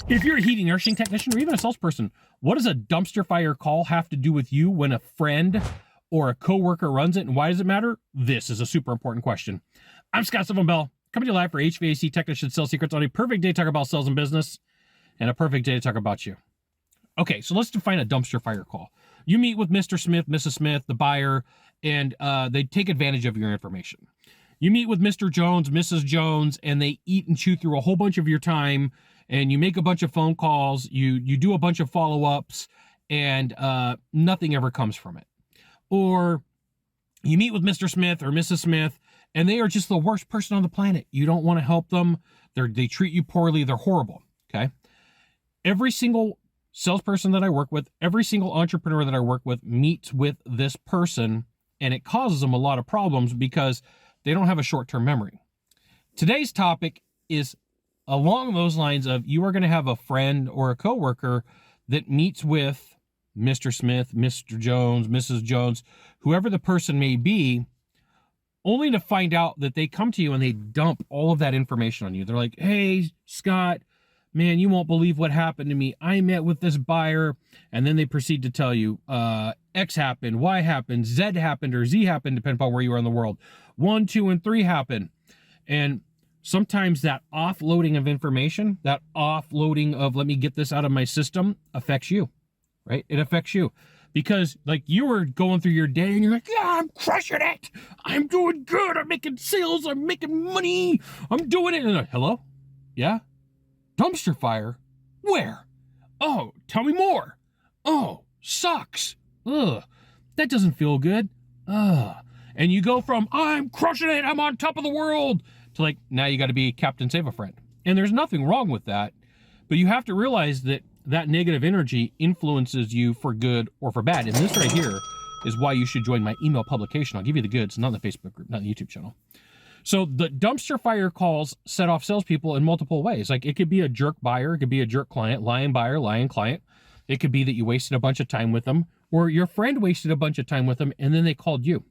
If you're a heating nursing technician or even a salesperson, what does a dumpster fire call have to do with you when a friend or a coworker runs it, and why does it matter? This is a super important question. I'm Scott Bell, coming to you live for HVAC Technician Sales Secrets on a perfect day to talk about sales and business and a perfect day to talk about you. Okay, so let's define a dumpster fire call. You meet with Mr. Smith, Mrs. Smith, the buyer, and they take advantage of your information. You meet with Mr. Jones, Mrs. Jones, and they eat and chew through a whole bunch of your time, and you make a bunch of phone calls, you do a bunch of follow-ups, and nothing ever comes from it. Or you meet with Mr. Smith or Mrs. Smith, and they are just the worst person on the planet. You don't want to help them. They treat you poorly. They're horrible, okay? Every single salesperson that I work with, every single entrepreneur that I work with meets with this person, and it causes them a lot of problems because they don't have a short-term memory. Today's topic is along those lines of you are going to have a friend or a coworker that meets with Mr. Smith, Mr. Jones, Mrs. Jones, whoever the person may be, only to find out that they come to you and they dump all of that information on you. They're like, hey, Scott, man, you won't believe what happened to me. I met with this buyer, and then they proceed to tell you X happened, Y happened, Z happened, or Z happened, depending upon where you are in the world. 1, 2, and 3 happened. And sometimes that offloading of information, that offloading of let me get this out of my system affects you, right? It affects you because like you were going through your day and you're like, yeah, I'm crushing it. I'm doing good. I'm making sales. I'm making money. I'm doing it. And like, hello? Yeah? Dumpster fire? Where? Oh, tell me more. Oh, sucks. Ugh, that doesn't feel good. Ugh. And you go from, I'm crushing it, I'm on top of the world, to like, now you got to be Captain Save a Friend. And there's nothing wrong with that, but you have to realize that that negative energy influences you for good or for bad. And this right here is why you should join my email publication. I'll give you the goods, not in the Facebook group, not in the YouTube channel. So the dumpster fire calls set off salespeople in multiple ways. Like it could be a jerk buyer, it could be a jerk client, lying buyer, lying client. It could be that you wasted a bunch of time with them, or your friend wasted a bunch of time with them, and then they called you.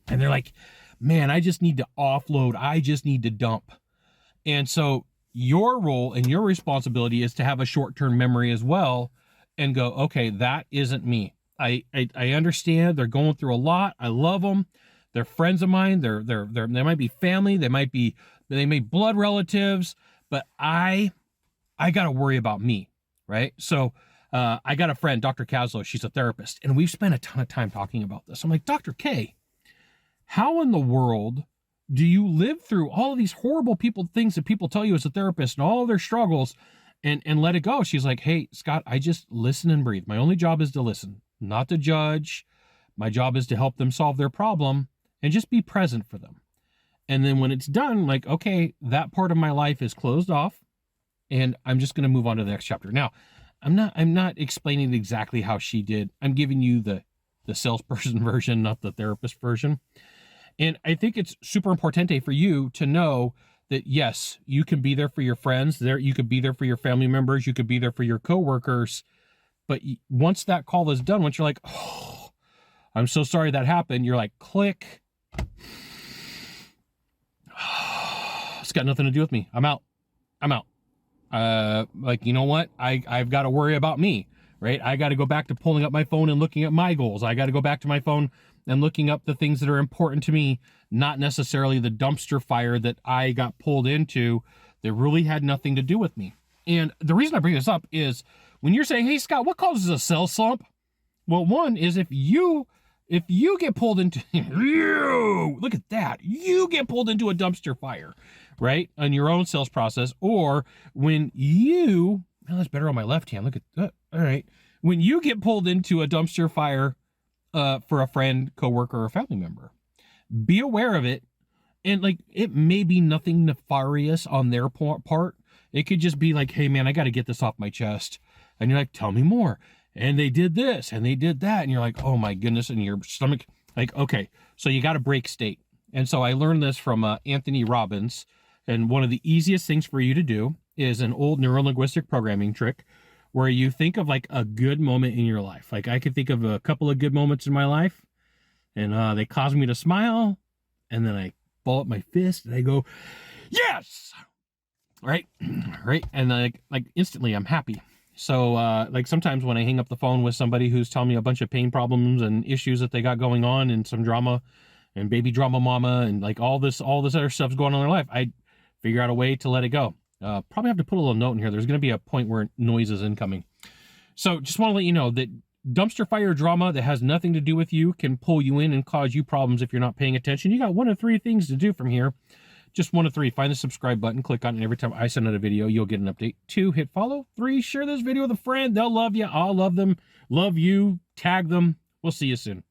And they're like, man, I just need to offload. I just need to dump. And so your role and your responsibility is to have a short-term memory as well and go, okay, that isn't me. I understand they're going through a lot. I love them. They're friends of mine. They might be family. They may be blood relatives, but I got to worry about me, right? So I got a friend, Dr. Caslow. She's a therapist, and we've spent a ton of time talking about this. I'm like, Dr. K, how in the world do you live through all of these horrible things that people tell you as a therapist and all of their struggles and let it go? She's like, hey, Scott, I just listen and breathe. My only job is to listen, not to judge. My job is to help them solve their problem and just be present for them. And then when it's done, like, okay, that part of my life is closed off and I'm just going to move on to the next chapter. Now, I'm not explaining exactly how she did. I'm giving you the salesperson version, not the therapist version. And I think it's super important for you to know that, yes, you can be there for your friends. You could be there for your family members. You could be there for your coworkers. But once that call is done, once you're like, oh, I'm so sorry that happened, you're like, click. It's got nothing to do with me. I'm out. Like, you know what? I've got to worry about me, right? I got to go back to pulling up my phone and looking at my goals. I got to go back to my phone and looking up the things that are important to me, not necessarily the dumpster fire that I got pulled into that really had nothing to do with me. And the reason I bring this up is when you're saying, hey, Scott, what causes a sales slump? Well, one is if you get pulled into, look at that, you get pulled into a dumpster fire, right, on your own sales process, or when you, well, that's better on my left hand, look at that, all right, when you get pulled into a dumpster fire for a friend, coworker, or family member, be aware of it. And like, it may be nothing nefarious on their part. It could just be like, hey man, I got to get this off my chest. And you're like, tell me more. And they did this and they did that. And you're like, oh my goodness. And your stomach, like, okay, so you got to break state. And so I learned this from Anthony Robbins. And one of the easiest things for you to do is an old neurolinguistic programming trick where you think of like a good moment in your life. Like I could think of a couple of good moments in my life and they cause me to smile. And then I ball up my fist and I go, yes. right? Right. And like instantly I'm happy. So like sometimes when I hang up the phone with somebody who's telling me a bunch of pain problems and issues that they got going on and some drama and baby drama mama and like all this other stuff's going on in their life, I figure out a way to let it go. Probably have to put a little note in here. There's going to be a point where noise is incoming. So just want to let you know that dumpster fire drama that has nothing to do with you can pull you in and cause you problems if you're not paying attention. You got 1 of 3 things to do from here. Just 1 of 3, find the subscribe button, click on it, and every time I send out a video, you'll get an update. 2, hit follow. 3, share this video with a friend. They'll love you. I'll love them. Love you. Tag them. We'll see you soon.